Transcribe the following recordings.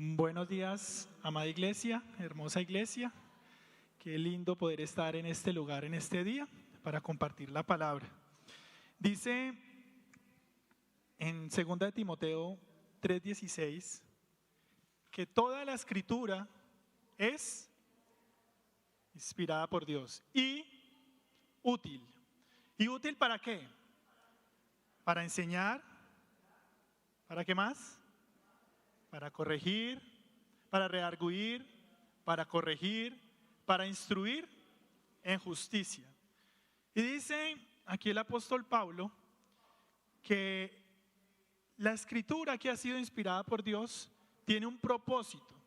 Buenos días, amada iglesia, hermosa iglesia. Qué lindo poder estar en este lugar en este día para compartir la palabra. Dice en 2 de Timoteo 3:16 que toda la escritura es inspirada por Dios y útil. ¿Y útil para qué? Para enseñar. ¿Para qué más? Para corregir, para redarguir, para corregir, para instruir en justicia. Y dice aquí el apóstol Pablo que la escritura que ha sido inspirada por Dios tiene un propósito,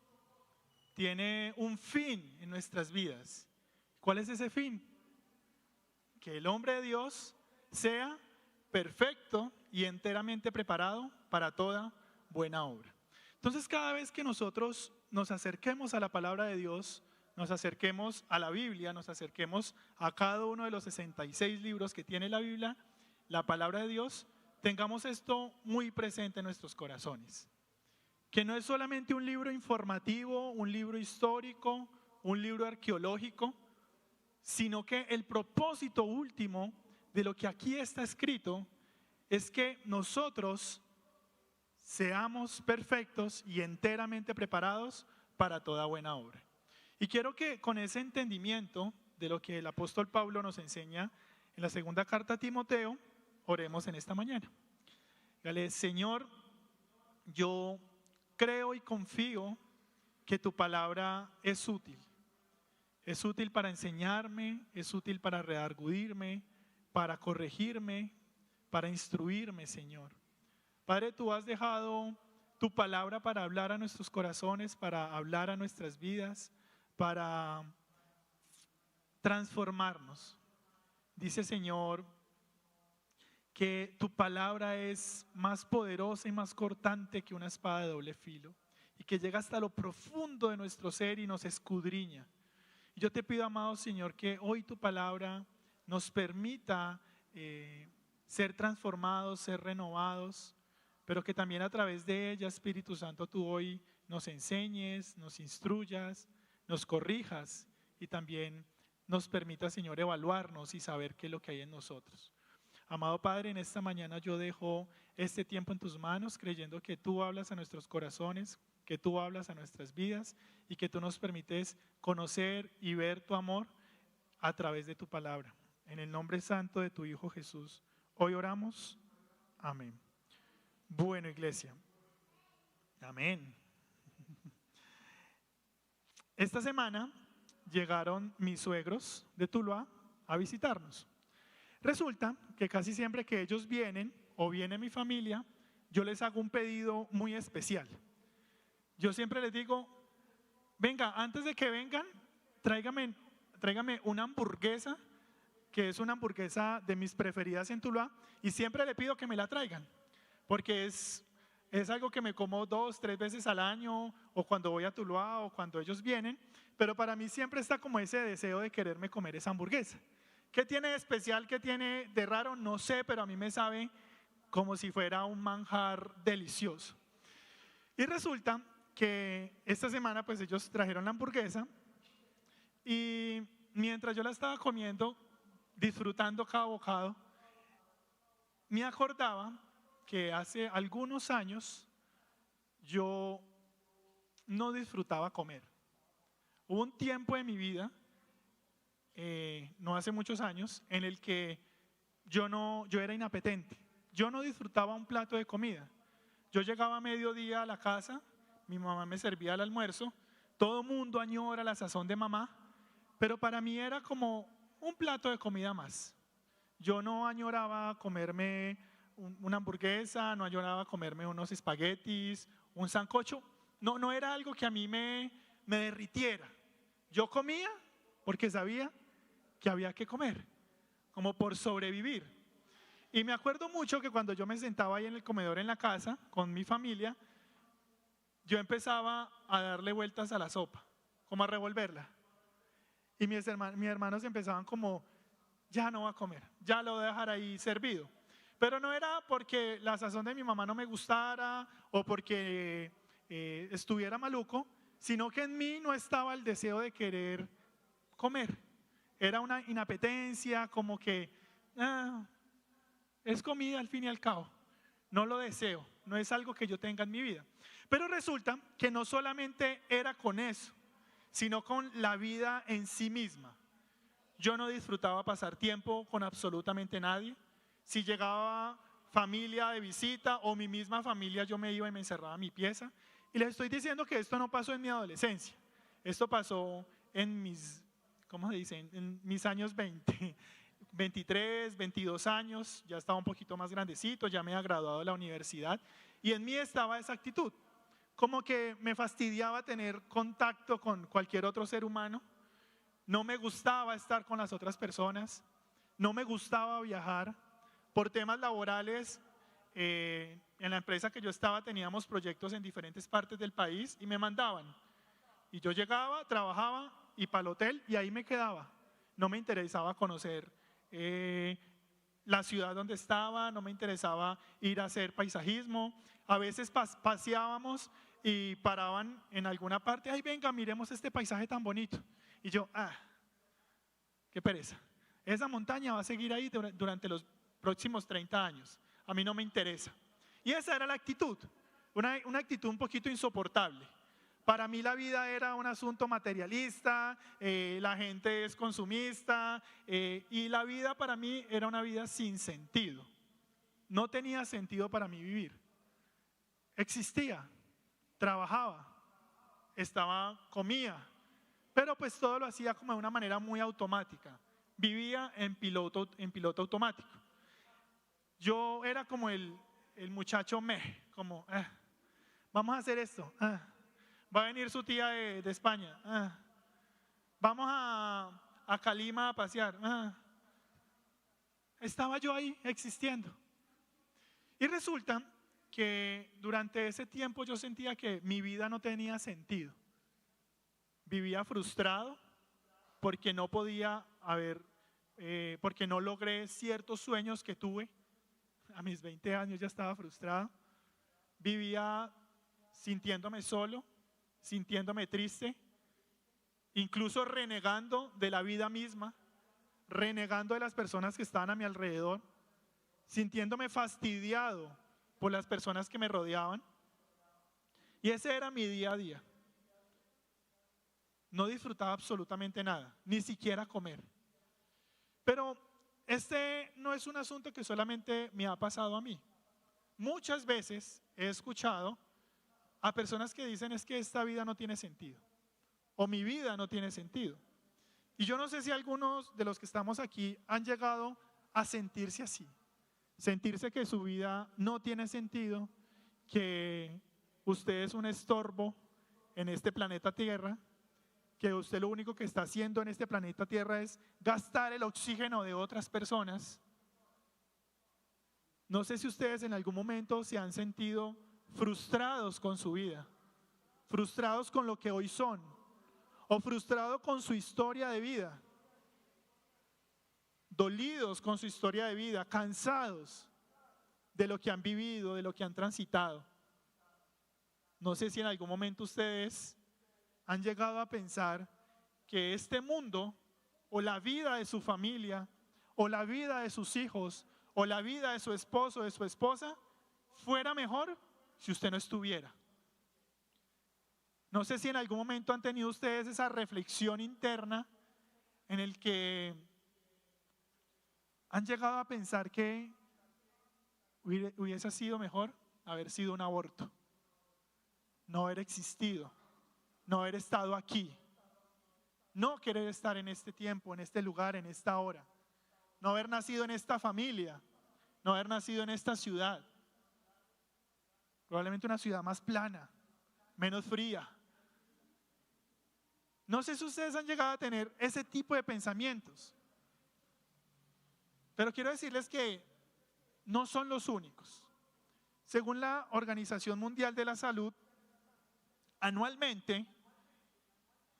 tiene un fin en nuestras vidas. ¿Cuál es ese fin? Que el hombre de Dios sea perfecto y enteramente preparado para toda buena obra. Entonces, cada vez que nosotros nos acerquemos a la palabra de Dios, nos acerquemos a la Biblia, nos acerquemos a cada uno de los 66 libros que tiene la Biblia, la palabra de Dios, tengamos esto muy presente en nuestros corazones. Que no es solamente un libro informativo, un libro histórico, un libro arqueológico, sino que el propósito último de lo que aquí está escrito es que nosotros seamos perfectos y enteramente preparados para toda buena obra. Y quiero que con ese entendimiento de lo que el apóstol Pablo nos enseña en la segunda carta a Timoteo, oremos en esta mañana. Dígale: Señor, yo creo y confío que tu palabra es útil. Es útil para enseñarme, es útil para redarguirme, para corregirme, para instruirme, Señor. Padre, tú has dejado tu palabra para hablar a nuestros corazones, para hablar a nuestras vidas, para transformarnos. Dice, Señor, que tu palabra es más poderosa y más cortante que una espada de doble filo y que llega hasta lo profundo de nuestro ser y nos escudriña. Y yo te pido, amado Señor, que hoy tu palabra nos permita ser transformados, ser renovados, pero que también a través de ella, Espíritu Santo, tú hoy nos enseñes, nos instruyas, nos corrijas y también nos permita, Señor, evaluarnos y saber qué es lo que hay en nosotros. Amado Padre, en esta mañana yo dejo este tiempo en tus manos, creyendo que tú hablas a nuestros corazones, que tú hablas a nuestras vidas y que tú nos permites conocer y ver tu amor a través de tu palabra. En el nombre santo de tu Hijo Jesús, hoy oramos. Amén. Bueno, iglesia. Amén. Esta semana llegaron mis suegros de Tuluá a visitarnos. Resulta que casi siempre que ellos vienen o viene mi familia, yo les hago un pedido muy especial. Yo siempre les digo: venga, antes de que vengan, tráigame una hamburguesa, que es una hamburguesa de mis preferidas en Tuluá, y siempre le pido que me la traigan, porque es algo que me como 2, 3 veces al año, o cuando voy a Tuluá o cuando ellos vienen, pero para mí siempre está como ese deseo de quererme comer esa hamburguesa. ¿Qué tiene de especial, qué tiene de raro? No sé, pero a mí me sabe como si fuera un manjar delicioso. Y resulta que esta semana pues ellos trajeron la hamburguesa y mientras yo la estaba comiendo, disfrutando cada bocado, me acordaba que hace algunos años yo no disfrutaba comer. Hubo un tiempo de mi vida, no hace muchos años, en el que yo era inapetente. Yo no disfrutaba un plato de comida. Yo llegaba a mediodía a la casa, mi mamá me servía el almuerzo, todo mundo añora la sazón de mamá, pero para mí era como un plato de comida más. Yo no añoraba comerme una hamburguesa, no añoraba comerme unos espaguetis, un sancocho. No era algo que a mí me derritiera. Yo comía porque sabía que había que comer, como por sobrevivir. Y me acuerdo mucho que cuando yo me sentaba ahí en el comedor en la casa con mi familia, yo empezaba a darle vueltas a la sopa, como a revolverla. Y mis hermanos empezaban como: ya no va a comer, ya lo voy a dejar ahí servido. Pero no era porque la sazón de mi mamá no me gustara o porque estuviera maluco, sino que en mí no estaba el deseo de querer comer. Era una inapetencia, como que es comida al fin y al cabo. No lo deseo, no es algo que yo tenga en mi vida. Pero resulta que no solamente era con eso, sino con la vida en sí misma. Yo no disfrutaba pasar tiempo con absolutamente nadie. Si llegaba familia de visita o mi misma familia, yo me iba y me encerraba en mi pieza. Y les estoy diciendo que esto no pasó en mi adolescencia. Esto pasó en mis, ¿cómo se dice? En mis años 20, 23, 22 años. Ya estaba un poquito más grandecito, ya me había graduado de la universidad. Y en mí estaba esa actitud. Como que me fastidiaba tener contacto con cualquier otro ser humano. No me gustaba estar con las otras personas. No me gustaba viajar. Por temas laborales, en la empresa que yo estaba teníamos proyectos en diferentes partes del país y me mandaban. Y yo llegaba, trabajaba y para el hotel y ahí me quedaba. No me interesaba conocer la ciudad donde estaba, no me interesaba ir a hacer paisajismo. A veces paseábamos y paraban en alguna parte, ay venga, miremos este paisaje tan bonito. Y yo, qué pereza. Esa montaña va a seguir ahí durante los próximos 30 años. A mí no me interesa. Y esa era la actitud, una actitud un poquito insoportable. Para mí la vida era un asunto materialista, la gente es consumista y la vida para mí era una vida sin sentido. No tenía sentido para mí vivir. Existía, trabajaba, comía, pero pues todo lo hacía como de una manera muy automática. Vivía en piloto automático. Yo era como el muchacho como, vamos a hacer esto, va a venir su tía de España, vamos a Calima a pasear, Estaba yo ahí existiendo. Y resulta que durante ese tiempo yo sentía que mi vida no tenía sentido. Vivía frustrado porque no podía porque no logré ciertos sueños que tuve. A mis 20 años ya estaba frustrado. Vivía sintiéndome solo, sintiéndome triste, incluso renegando de la vida misma, renegando de las personas que estaban a mi alrededor, sintiéndome fastidiado por las personas que me rodeaban. Y ese era mi día a día. No disfrutaba absolutamente nada, ni siquiera comer. Pero este no es un asunto que solamente me ha pasado a mí. Muchas veces he escuchado a personas que dicen es que esta vida no tiene sentido o mi vida no tiene sentido. Y yo no sé si algunos de los que estamos aquí han llegado a sentirse así, sentirse que su vida no tiene sentido, que usted es un estorbo en este planeta Tierra, que usted lo único que está haciendo en este planeta Tierra es gastar el oxígeno de otras personas. No sé si ustedes en algún momento se han sentido frustrados con su vida, frustrados con lo que hoy son, o frustrados con su historia de vida, dolidos con su historia de vida, cansados de lo que han vivido, de lo que han transitado. No sé si en algún momento ustedes han llegado a pensar que este mundo o la vida de su familia o la vida de sus hijos o la vida de su esposo o de su esposa fuera mejor si usted no estuviera. No sé si en algún momento han tenido ustedes esa reflexión interna en el que han llegado a pensar que hubiese sido mejor haber sido un aborto, no haber existido, no haber estado aquí, no querer estar en este tiempo, en este lugar, en esta hora, no haber nacido en esta familia, no haber nacido en esta ciudad, probablemente una ciudad más plana, menos fría. No sé si ustedes han llegado a tener ese tipo de pensamientos, pero quiero decirles que no son los únicos. Según la Organización Mundial de la Salud, anualmente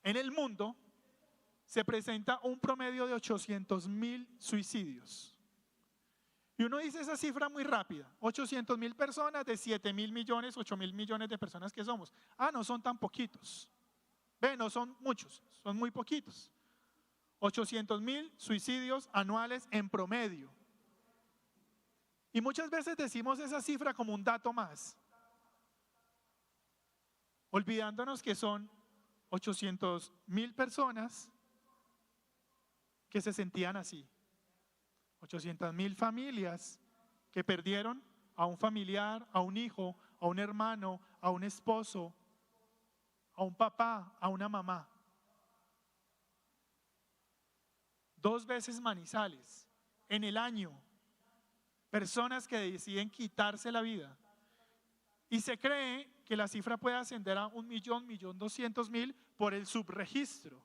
en el mundo se presenta un promedio de 800,000 suicidios. Y uno dice esa cifra muy rápida, 800.000 personas de 7.000 millones, 8.000 millones de personas que somos. No son tan poquitos. Ve, no son muchos, son muy poquitos. 800.000 suicidios anuales en promedio. Y muchas veces decimos esa cifra como un dato más, olvidándonos que son 800.000 personas que se sentían así. 800.000 familias que perdieron a un familiar, a un hijo, a un hermano, a un esposo, a un papá, a una mamá. 2 veces Manizales en el año. Personas que deciden quitarse la vida. Y se cree que la cifra puede ascender a 1.200.000 por el subregistro.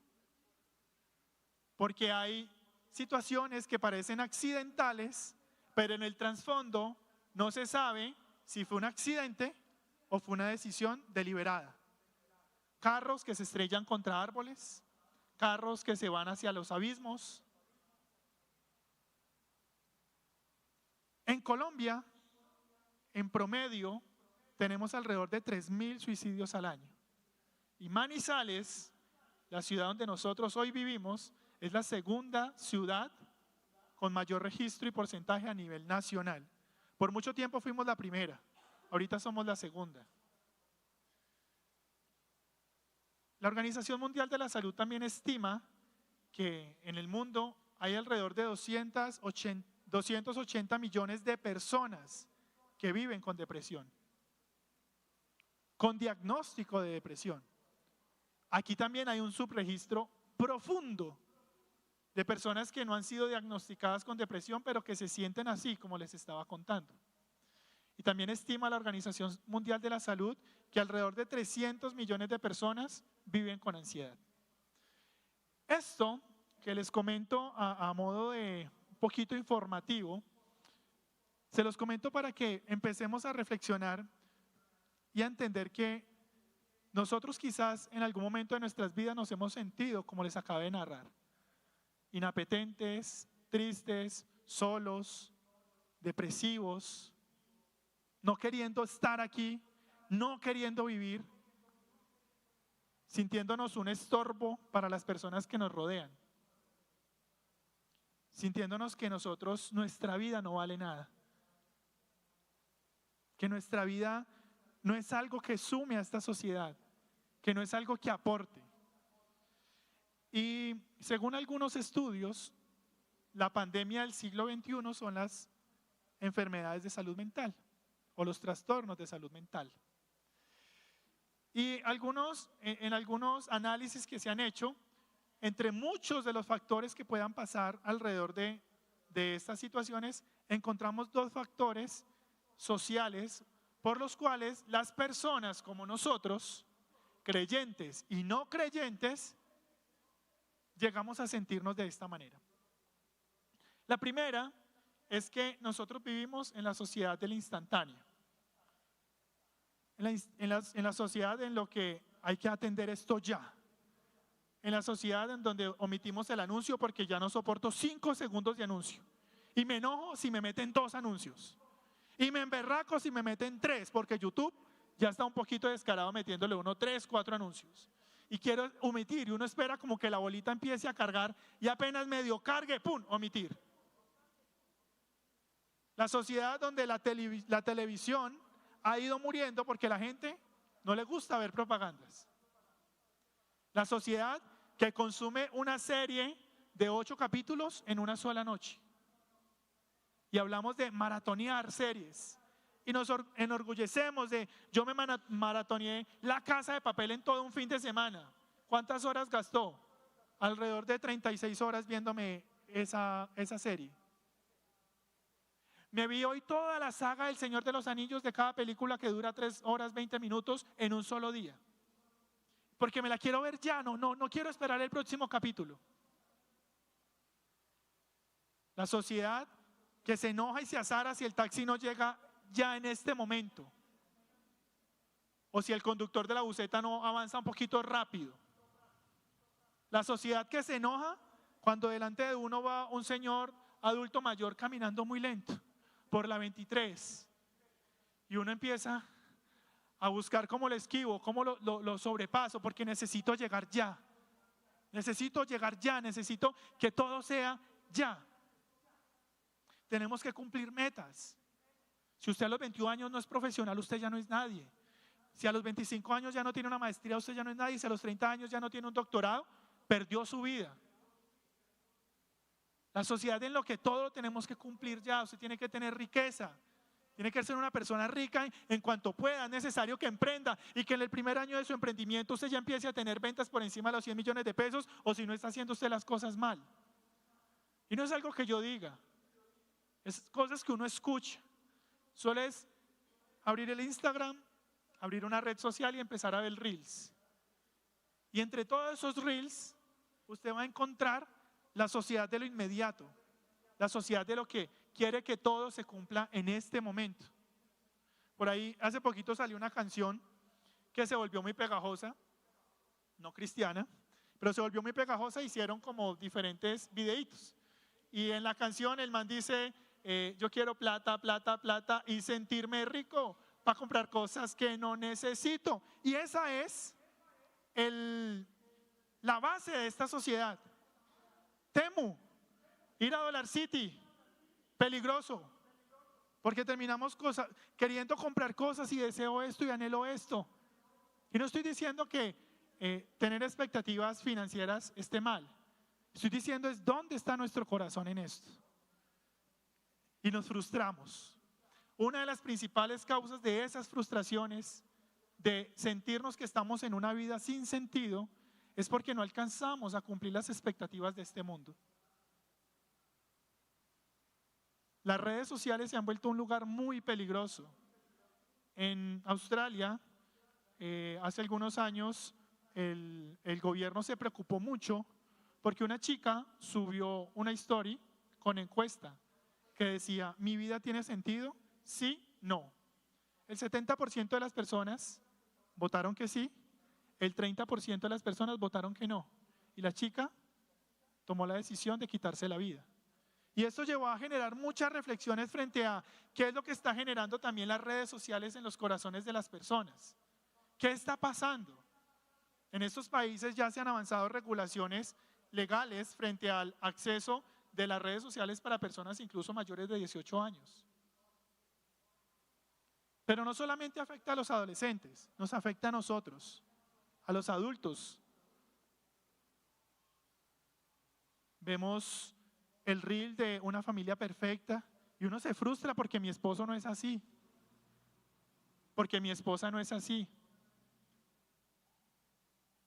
Porque hay situaciones que parecen accidentales, pero en el trasfondo no se sabe si fue un accidente o fue una decisión deliberada. Carros que se estrellan contra árboles, carros que se van hacia los abismos. En Colombia, en promedio, tenemos alrededor de 3.000 suicidios al año. Y Manizales, la ciudad donde nosotros hoy vivimos, es la segunda ciudad con mayor registro y porcentaje a nivel nacional. Por mucho tiempo fuimos la primera, ahorita somos la segunda. La Organización Mundial de la Salud también estima que en el mundo hay alrededor de 280 millones de personas que viven con depresión, con diagnóstico de depresión. Aquí también hay un subregistro profundo de personas que no han sido diagnosticadas con depresión, pero que se sienten así, como les estaba contando. Y también estima la Organización Mundial de la Salud que alrededor de 300 millones de personas viven con ansiedad. Esto que les comento a modo de un poquito informativo, se los comento para que empecemos a reflexionar y a entender que nosotros quizás en algún momento de nuestras vidas nos hemos sentido, como les acabé de narrar, inapetentes, tristes, solos, depresivos, no queriendo estar aquí, no queriendo vivir, sintiéndonos un estorbo para las personas que nos rodean, sintiéndonos que nuestra vida no vale nada, que nuestra vida no es algo que sume a esta sociedad, que no es algo que aporte. Y según algunos estudios, la pandemia del siglo XXI son las enfermedades de salud mental o los trastornos de salud mental. Y en algunos análisis que se han hecho, entre muchos de los factores que puedan pasar alrededor de estas situaciones, encontramos 2 factores sociales por los cuales las personas como nosotros, creyentes y no creyentes, llegamos a sentirnos de esta manera. La primera es que nosotros vivimos en la sociedad del instantáneo, en la sociedad en lo que hay que atender esto ya, en la sociedad en donde omitimos el anuncio porque ya no soporto 5 segundos de anuncio y me enojo si me meten 2 anuncios y me emberraco si me meten 3 porque YouTube ya está un poquito descarado metiéndole 1, 3, 4 anuncios. Y quiero omitir, y uno espera como que la bolita empiece a cargar y apenas medio cargue, ¡pum!, omitir. La sociedad donde la televisión ha ido muriendo porque a la gente no le gusta ver propagandas. La sociedad que consume una serie de 8 capítulos en una sola noche. Y hablamos de maratonear series. Y nos enorgullecemos de, yo me maratoneé La Casa de Papel en todo un fin de semana. ¿Cuántas horas gastó? Alrededor de 36 horas viéndome esa serie. Me vi hoy toda la saga del Señor de los Anillos de cada película que dura 3 horas 20 minutos en un solo día. Porque me la quiero ver ya, no quiero esperar el próximo capítulo. La sociedad que se enoja y se azara si el taxi no llega ya en este momento, o si el conductor de la buseta no avanza un poquito rápido. La sociedad que se enoja cuando delante de uno va un señor adulto mayor caminando muy lento, por la 23. Y uno empieza a buscar cómo lo esquivo, cómo lo sobrepaso, porque necesito llegar ya. Necesito llegar ya, necesito que todo sea ya. Tenemos que cumplir metas. Si usted a los 21 años no es profesional, usted ya no es nadie. Si a los 25 años ya no tiene una maestría, usted ya no es nadie. Si a los 30 años ya no tiene un doctorado, perdió su vida. La sociedad en lo que todo lo tenemos que cumplir ya. Usted tiene que tener riqueza. Tiene que ser una persona rica en cuanto pueda. Es necesario que emprenda y que en el primer año de su emprendimiento usted ya empiece a tener ventas por encima de los 100 millones de pesos, o si no, está haciendo usted las cosas mal. Y no es algo que yo diga, es cosas que uno escucha. Solo es abrir el Instagram, abrir una red social y empezar a ver reels. Y entre todos esos reels, usted va a encontrar la sociedad de lo inmediato, la sociedad de lo que quiere que todo se cumpla en este momento. Por ahí hace poquito salió una canción que se volvió muy pegajosa, no cristiana, pero se volvió muy pegajosa. Hicieron como diferentes videitos. Y en la canción el man dice, yo quiero plata, plata, plata y sentirme rico para comprar cosas que no necesito. Y esa es la base de esta sociedad. Temu, ir a Dollar City, peligroso, porque terminamos queriendo comprar cosas y deseo esto y anhelo esto. Y no estoy diciendo que tener expectativas financieras esté mal. Estoy diciendo es dónde está nuestro corazón en esto. Y nos frustramos. Una de las principales causas de esas frustraciones, de sentirnos que estamos en una vida sin sentido, es porque no alcanzamos a cumplir las expectativas de este mundo. Las redes sociales se han vuelto un lugar muy peligroso. En Australia, hace algunos años, el gobierno se preocupó mucho porque una chica subió una story con encuesta que decía, ¿mi vida tiene sentido? Sí, no. El 70% de las personas votaron que sí, el 30% de las personas votaron que no. Y la chica tomó la decisión de quitarse la vida. Y esto llevó a generar muchas reflexiones frente a qué es lo que está generando también las redes sociales en los corazones de las personas. ¿Qué está pasando? En estos países ya se han avanzado regulaciones legales frente al acceso de las redes sociales para personas incluso mayores de 18 años. Pero no solamente afecta a los adolescentes, nos afecta a nosotros, a los adultos. Vemos el reel de una familia perfecta y uno se frustra porque mi esposo no es así, porque mi esposa no es así.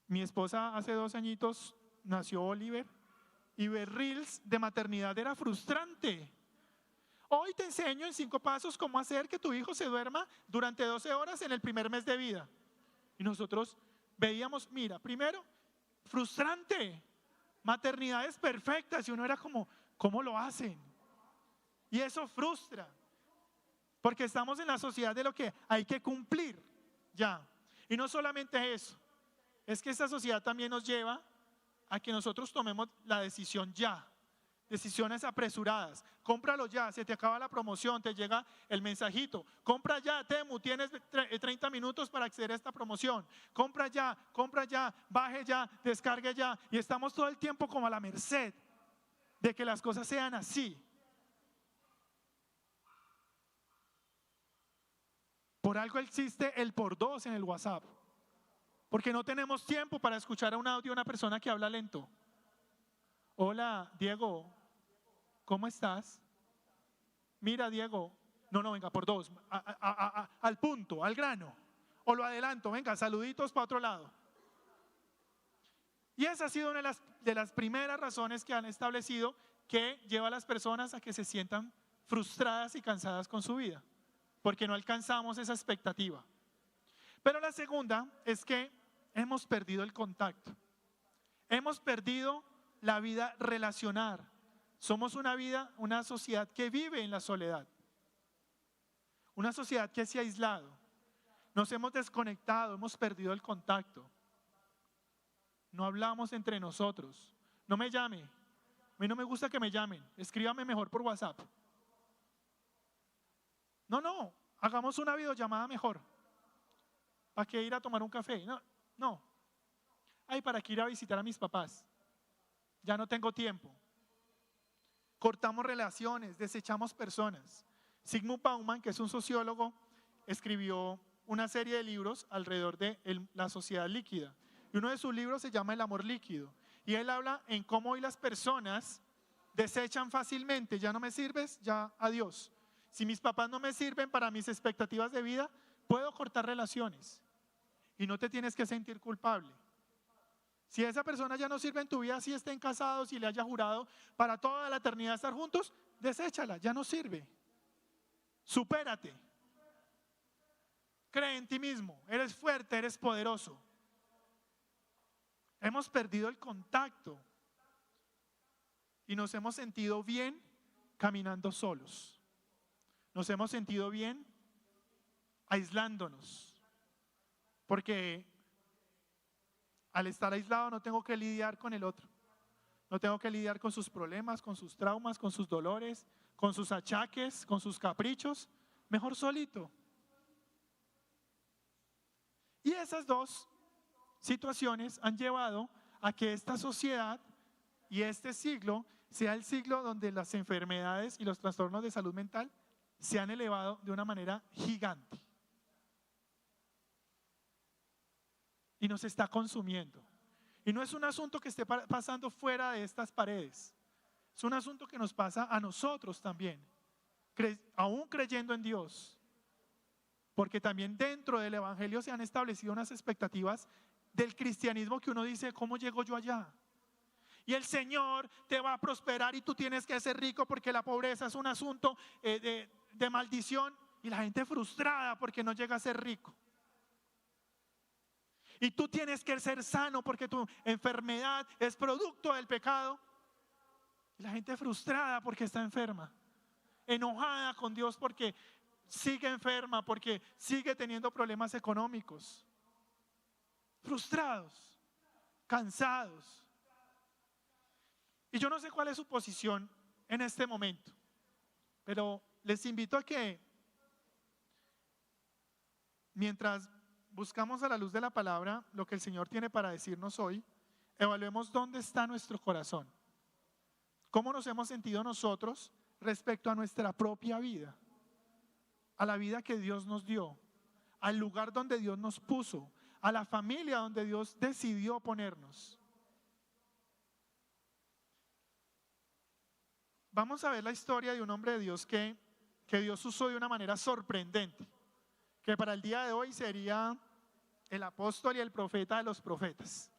Mi esposa hace 2 añitos nació Oliver y ver reels de maternidad era frustrante. Hoy te enseño en 5 pasos cómo hacer que tu hijo se duerma durante 12 horas en el primer mes de vida. Y nosotros veíamos, mira, primero, frustrante, maternidades perfectas y uno era como, ¿cómo lo hacen? Y eso frustra, porque estamos en la sociedad de lo que hay que cumplir ya. Y no solamente eso, es que esta sociedad también nos lleva a que nosotros tomemos la decisión ya. Decisiones apresuradas. Cómpralo ya, se te acaba la promoción, te llega el mensajito. Compra ya, Temu, tienes 30 minutos para acceder a esta promoción. Compra ya, baje ya, descargue ya. Y estamos todo el tiempo como a la merced de que las cosas sean así. Por algo existe el por 2 en el WhatsApp. Porque no tenemos tiempo para escuchar a un audio de una persona que habla lento. Hola, Diego, ¿cómo estás? Mira, Diego, no, venga, por 2, al punto, al grano. O lo adelanto, venga, saluditos para otro lado. Y esa ha sido una de las primeras razones que han establecido que lleva a las personas a que se sientan frustradas y cansadas con su vida, porque no alcanzamos esa expectativa. Pero la segunda es que hemos perdido el contacto. Hemos perdido la vida relacional. Somos una sociedad que vive en la soledad. Una sociedad que se ha aislado. Nos hemos desconectado, hemos perdido el contacto. No hablamos entre nosotros. No me llame. A mí no me gusta que me llamen. Escríbame mejor por WhatsApp. No, hagamos una videollamada mejor. ¿Para qué ir a tomar un café? No. Ay, ¿para qué ir a visitar a mis papás? Ya no tengo tiempo. Cortamos relaciones, desechamos personas. Zygmunt Bauman, que es un sociólogo, escribió una serie de libros alrededor de la sociedad líquida. Y uno de sus libros se llama El amor líquido. Y él habla en cómo hoy las personas desechan fácilmente. Ya no me sirves, ya adiós. Si mis papás no me sirven para mis expectativas de vida, puedo cortar relaciones. Y no te tienes que sentir culpable. Si esa persona ya no sirve en tu vida, si estén casados, si le haya jurado para toda la eternidad estar juntos, deséchala, ya no sirve. Supérate. Cree en ti mismo, eres fuerte, eres poderoso. Hemos perdido el contacto y nos hemos sentido bien caminando solos. Nos hemos sentido bien aislándonos, porque al estar aislado no tengo que lidiar con el otro. No tengo que lidiar con sus problemas, con sus traumas, con sus dolores, con sus achaques, con sus caprichos. Mejor solito. Y esas dos situaciones han llevado a que esta sociedad y este siglo sea el siglo donde las enfermedades y los trastornos de salud mental se han elevado de una manera gigante. Y nos está consumiendo. Y no es un asunto que esté pasando fuera de estas paredes. Es un asunto que nos pasa a nosotros también, aún creyendo en Dios. Porque también dentro del evangelio se han establecido unas expectativas del cristianismo que uno dice, ¿cómo llego yo allá? Y el Señor te va a prosperar y tú tienes que ser rico porque la pobreza es un asunto de maldición. Y la gente frustrada porque no llega a ser rico. Y tú tienes que ser sano porque tu enfermedad es producto del pecado. Y la gente frustrada porque está enferma, enojada con Dios porque sigue enferma, porque sigue teniendo problemas económicos, frustrados, cansados. Y yo no sé cuál es su posición en este momento, pero les invito a que mientras buscamos a la luz de la palabra lo que el Señor tiene para decirnos hoy, evaluemos dónde está nuestro corazón. ¿Cómo nos hemos sentido nosotros respecto a nuestra propia vida? A la vida que Dios nos dio, al lugar donde Dios nos puso, a la familia donde Dios decidió ponernos. Vamos a ver la historia de un hombre de Dios que Dios usó de una manera sorprendente, que para el día de hoy sería el apóstol y el profeta de los profetas.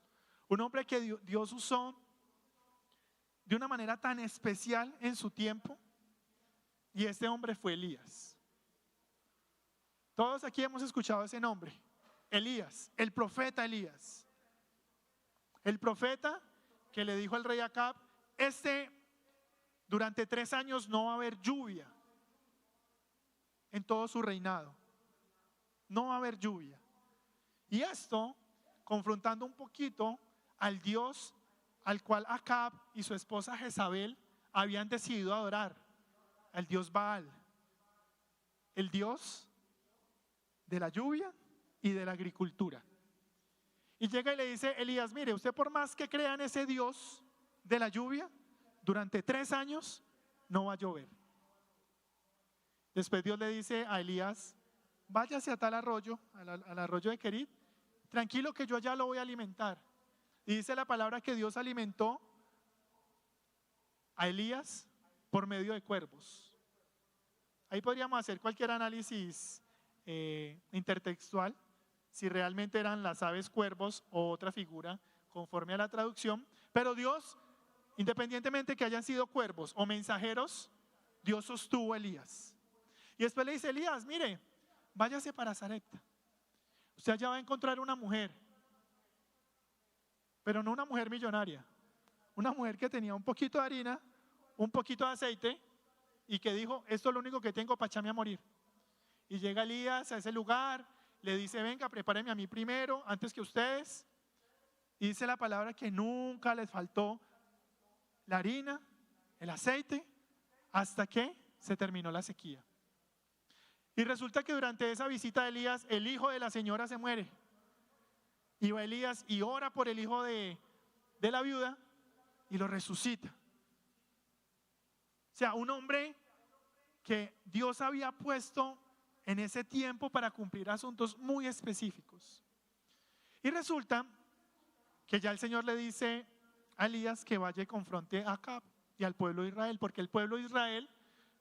Un hombre que Dios usó de una manera tan especial en su tiempo, y este hombre fue Elías. Todos aquí hemos escuchado ese nombre, Elías, el profeta Elías. El profeta que le dijo al rey Acab, durante 3 años no va a haber lluvia en todo su reinado. No va a haber lluvia. Y esto confrontando un poquito al Dios al cual Acab y su esposa Jezabel habían decidido adorar, al Dios Baal, el Dios de la lluvia y de la agricultura. Y llega y le dice Elías, mire, usted por más que crea en ese Dios de la lluvia, durante 3 años no va a llover. Después Dios le dice a Elías, váyase a tal arroyo, al arroyo de Querit, tranquilo que yo allá lo voy a alimentar. Y dice la palabra que Dios alimentó a Elías por medio de cuervos. Ahí podríamos hacer cualquier análisis intertextual, si realmente eran las aves cuervos o otra figura conforme a la traducción. Pero Dios, independientemente que hayan sido cuervos o mensajeros, Dios sostuvo a Elías. Y después le dice, Elías, mire, váyase para Sarepta. Usted allá va a encontrar una mujer, pero no una mujer millonaria, una mujer que tenía un poquito de harina, un poquito de aceite y que dijo, esto es lo único que tengo para echarme a morir. Y llega Elías a ese lugar, le dice, venga, prepárenme a mí primero, antes que ustedes. Y dice la palabra que nunca les faltó la harina, el aceite, hasta que se terminó la sequía. Y resulta que durante esa visita de Elías, el hijo de la señora se muere. Y va Elías y ora por el hijo de la viuda y lo resucita. O sea, un hombre que Dios había puesto en ese tiempo para cumplir asuntos muy específicos. Y resulta que ya el Señor le dice a Elías que vaya y confronte a Acab y al pueblo de Israel, porque el pueblo de Israel,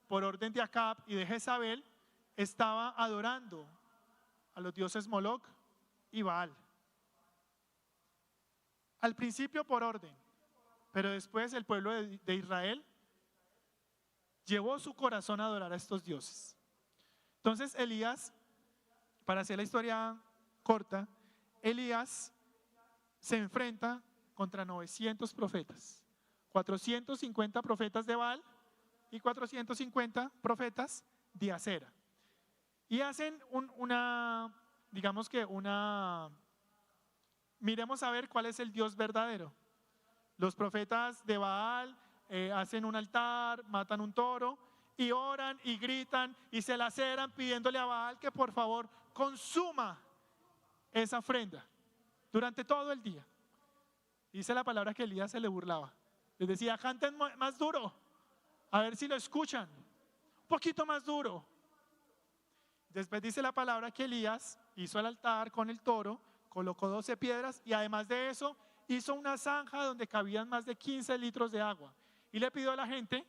por orden de Acab y de Jezabel, estaba adorando a los dioses Moloc y Baal. Al principio por orden, pero después el pueblo de Israel llevó su corazón a adorar a estos dioses. Entonces Elías, para hacer la historia corta, Elías se enfrenta contra 900 profetas, 450 profetas de Baal y 450 profetas de Acera. Y hacen miremos a ver cuál es el Dios verdadero. Los profetas de Baal hacen un altar, matan un toro y oran y gritan y se laceran pidiéndole a Baal que por favor consuma esa ofrenda durante todo el día. Dice la palabra que Elías se le burlaba. Les decía, canten más duro, a ver si lo escuchan, un poquito más duro. Después dice la palabra que Elías hizo el altar con el toro, colocó 12 piedras y además de eso hizo una zanja donde cabían más de 15 litros de agua. Y le pidió a la gente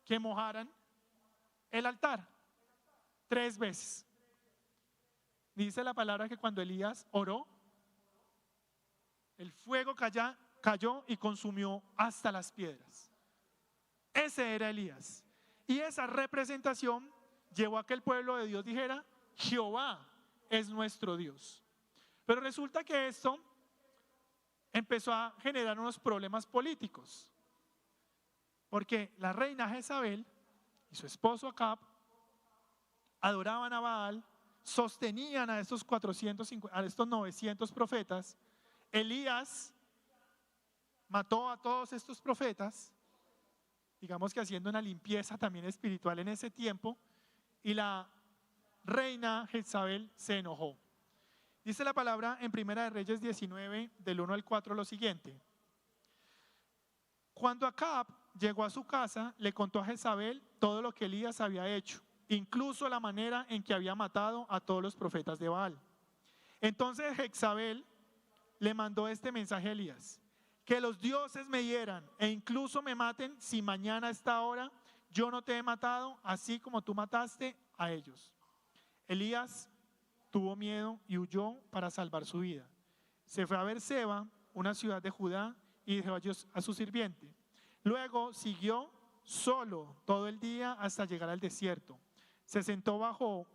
que mojaran el altar 3 veces. Dice la palabra que cuando Elías oró, el fuego cayó y consumió hasta las piedras. Ese era Elías. Y esa representación llevó a que el pueblo de Dios dijera, Jehová es nuestro Dios. Pero resulta que esto empezó a generar unos problemas políticos. Porque la reina Jezabel y su esposo Acab adoraban a Baal, sostenían a estos 900 profetas. Elías mató a todos estos profetas, digamos que haciendo una limpieza también espiritual en ese tiempo, y la reina Jezabel se enojó. Dice la palabra en Primera de Reyes 19, del 1 al 4, lo siguiente. Cuando Acab llegó a su casa, le contó a Jezabel todo lo que Elías había hecho, incluso la manera en que había matado a todos los profetas de Baal. Entonces Jezabel le mandó este mensaje a Elías: que los dioses me hieran e incluso me maten si mañana a esta hora yo no te he matado, así como tú mataste a ellos. Elías tuvo miedo y huyó para salvar su vida. Se fue a Berseba, una ciudad de Judá, y dejó a su sirviente. Luego siguió solo todo el día hasta llegar al desierto. Se sentó bajo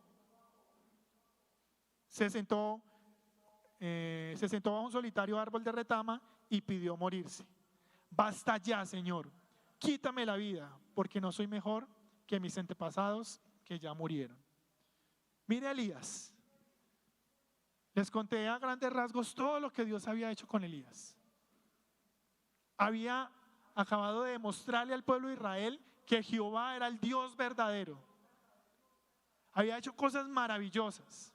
un solitario árbol de retama y pidió morirse. Basta ya, Señor, quítame la vida, porque no soy mejor que mis antepasados que ya murieron. Mire a Elías. Les conté a grandes rasgos todo lo que Dios había hecho con Elías. Había acabado de demostrarle al pueblo de Israel que Jehová era el Dios verdadero. Había hecho cosas maravillosas.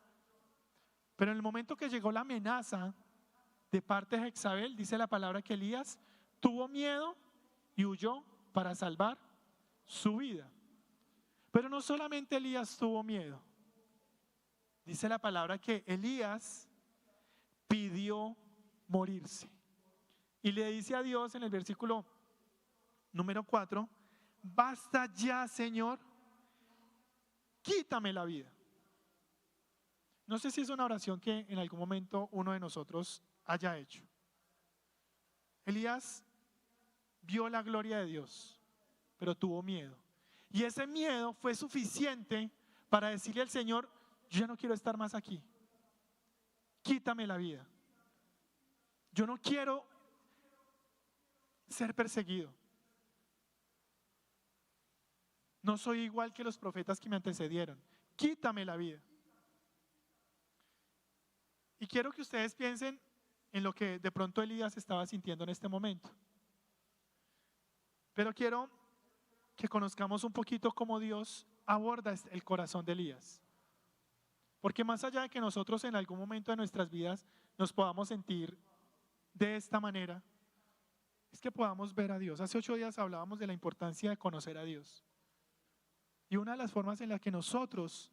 Pero en el momento que llegó la amenaza de parte de Jezabel, dice la palabra que Elías tuvo miedo y huyó para salvar su vida. Pero no solamente Elías tuvo miedo. Dice la palabra que Elías pidió morirse. Y le dice a Dios en el versículo número 4, basta ya, Señor, quítame la vida. No sé si es una oración que en algún momento uno de nosotros haya hecho. Elías vio la gloria de Dios, pero tuvo miedo. Y ese miedo fue suficiente para decirle al Señor: yo ya no quiero estar más aquí. Quítame la vida. Yo no quiero ser perseguido. No soy igual que los profetas que me antecedieron. Quítame la vida. Y quiero que ustedes piensen en lo que de pronto Elías estaba sintiendo en este momento. Pero quiero que conozcamos un poquito cómo Dios aborda el corazón de Elías. Porque más allá de que nosotros en algún momento de nuestras vidas nos podamos sentir de esta manera, es que podamos ver a Dios. Hace 8 días hablábamos de la importancia de conocer a Dios. Y una de las formas en las que nosotros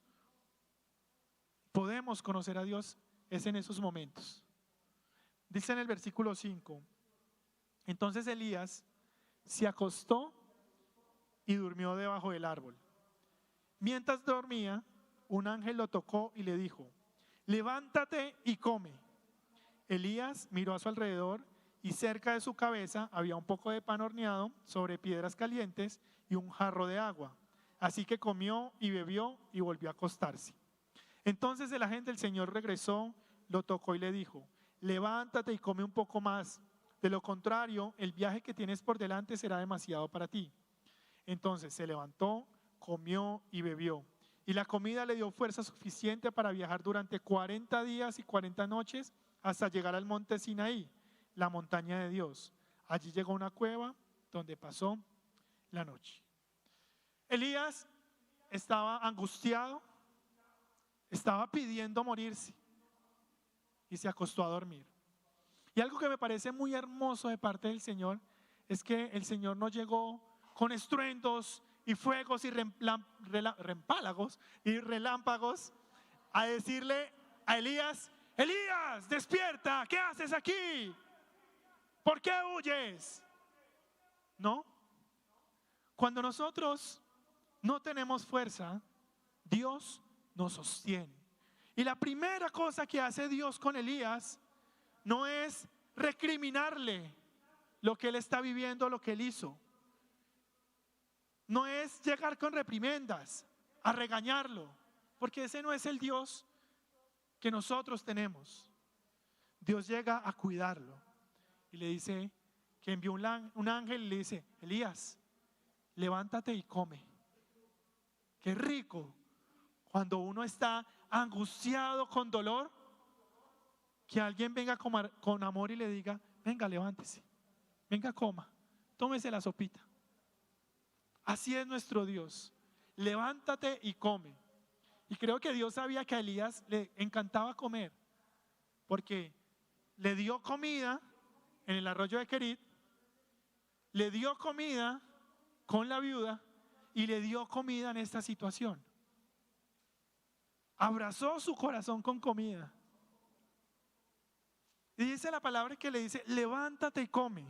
podemos conocer a Dios es en esos momentos. Dice en el versículo 5, entonces Elías se acostó y durmió debajo del árbol. Mientras dormía, un ángel lo tocó y le dijo: levántate y come. Elías miró a su alrededor y cerca de su cabeza había un poco de pan horneado sobre piedras calientes y un jarro de agua. Así que comió y bebió y volvió a acostarse. Entonces el ángel del Señor regresó, lo tocó y le dijo: levántate y come un poco más. De lo contrario, el viaje que tienes por delante será demasiado para ti. Entonces se levantó, comió y bebió. Y la comida le dio fuerza suficiente para viajar durante 40 días y 40 noches hasta llegar al monte Sinaí, la montaña de Dios. Allí llegó a una cueva donde pasó la noche. Elías estaba angustiado, estaba pidiendo morirse y se acostó a dormir. Y algo que me parece muy hermoso de parte del Señor es que el Señor no llegó con estruendos y fuegos y relámpagos a decirle a Elías: Elías, despierta, ¿qué haces aquí? ¿Por qué huyes? No. Cuando nosotros no tenemos fuerza, Dios nos sostiene. Y la primera cosa que hace Dios con Elías no es recriminarle lo que él está viviendo, lo que él hizo. No es llegar con reprimendas a regañarlo, porque ese no es el Dios que nosotros tenemos. Dios llega a cuidarlo y le dice que envió un ángel y le dice: Elías, levántate y come. Qué rico cuando uno está angustiado con dolor, que alguien venga con amor y le diga: venga, levántese, venga, coma, tómese la sopita. Así es nuestro Dios: levántate y come. Y creo que Dios sabía que a Elías le encantaba comer, porque le dio comida en el arroyo de Querit, le dio comida con la viuda y le dio comida en esta situación. Abrazó su corazón con comida. Y dice la palabra que le dice: levántate y come.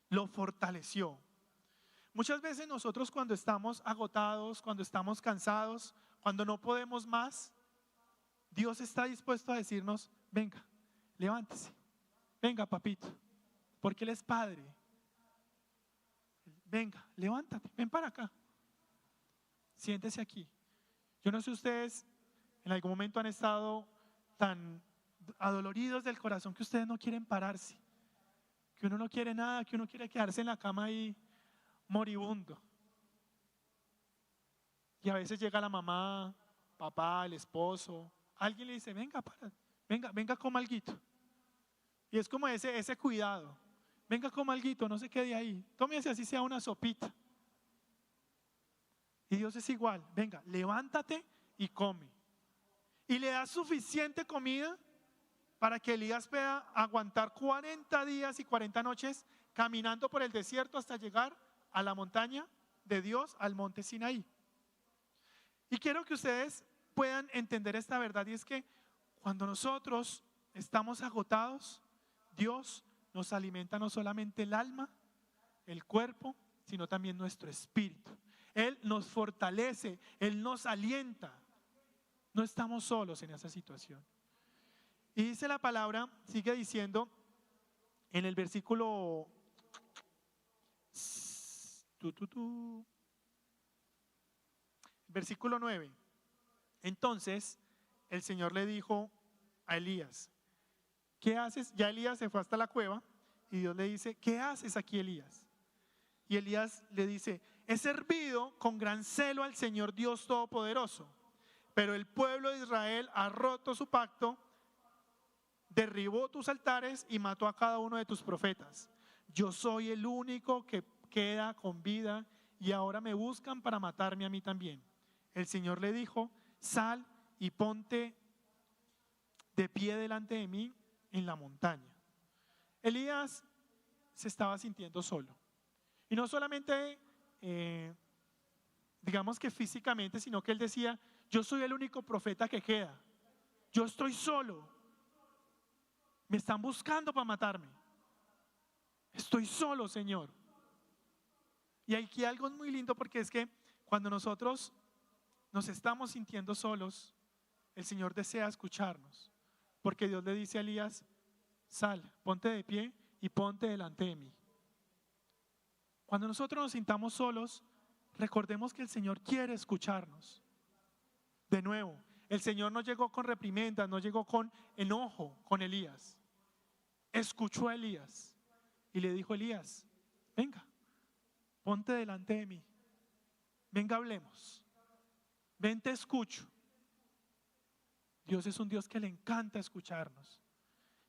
Lo fortaleció. Muchas veces nosotros, cuando estamos agotados, cuando estamos cansados, cuando no podemos más, Dios está dispuesto a decirnos: venga, levántese, venga, papito, porque Él es Padre. Venga, levántate, ven para acá, siéntese aquí. Yo no sé, ustedes en algún momento han estado tan adoloridos del corazón que ustedes no quieren pararse, que uno no quiere nada, que uno quiere quedarse en la cama ahí moribundo. Y a veces llega la mamá, papá, el esposo, alguien le dice: venga, venga, coma alguito. Y es como ese cuidado: venga, coma alguito, no se quede ahí, tómese así sea una sopita. Y Dios es igual: venga, levántate y come. Y le da suficiente comida para que Elías pueda aguantar 40 días y 40 noches caminando por el desierto hasta llegar a la montaña de Dios, al monte Sinaí. Y quiero que ustedes puedan entender esta verdad, y es que cuando nosotros estamos agotados, Dios nos alimenta no solamente el alma, el cuerpo, sino también nuestro espíritu. Él nos fortalece, Él nos alienta. No estamos solos en esa situación. Y dice la palabra, sigue diciendo en el versículo versículo 9. Entonces el Señor le dijo a Elías: ¿qué haces? Ya Elías se fue hasta la cueva y Dios le dice: ¿qué haces aquí, Elías? Y Elías le dice: he servido con gran celo al Señor Dios Todopoderoso, pero el pueblo de Israel ha roto su pacto, derribó tus altares y mató a cada uno de tus profetas. Yo soy el único que queda con vida y ahora me buscan para matarme a mí también. El Señor le dijo: sal y ponte de pie delante de mí en la montaña. Elías se estaba sintiendo solo. Y no solamente, digamos que físicamente, sino que él decía, yo soy el único profeta que queda. Yo estoy solo. Me están buscando para matarme. Estoy solo, Señor. Y aquí hay algo muy lindo, porque es que cuando nosotros nos estamos sintiendo solos, el Señor desea escucharnos. Porque Dios le dice a Elías, sal, ponte de pie y ponte delante de mí. Cuando nosotros nos sintamos solos, recordemos que el Señor quiere escucharnos. De nuevo, el Señor no llegó con reprimendas, no llegó con enojo con Elías. Escuchó a Elías y le dijo: Elías, venga, ponte delante de mí. Venga, hablemos. Ven, te escucho. Dios es un Dios que le encanta escucharnos.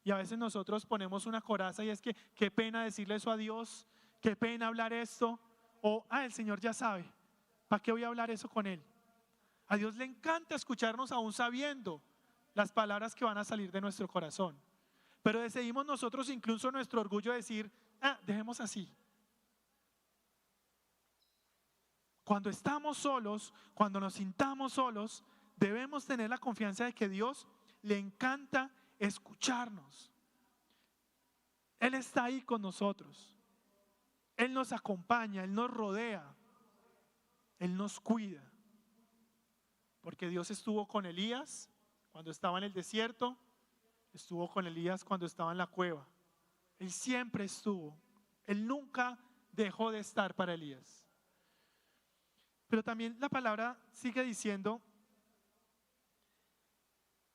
Y a veces nosotros ponemos una coraza y es que qué pena decirle eso a Dios, qué pena hablar esto. O, el Señor ya sabe, ¿para qué voy a hablar eso con Él? A Dios le encanta escucharnos aún sabiendo las palabras que van a salir de nuestro corazón. Pero decidimos nosotros, incluso nuestro orgullo, decir, dejemos así. Cuando estamos solos, cuando nos sintamos solos, debemos tener la confianza de que Dios le encanta escucharnos. Él está ahí con nosotros. Él nos acompaña, Él nos rodea, Él nos cuida. Porque Dios estuvo con Elías cuando estaba en el desierto, estuvo con Elías cuando estaba en la cueva. Él siempre estuvo, Él nunca dejó de estar para Elías. Pero también la palabra sigue diciendo,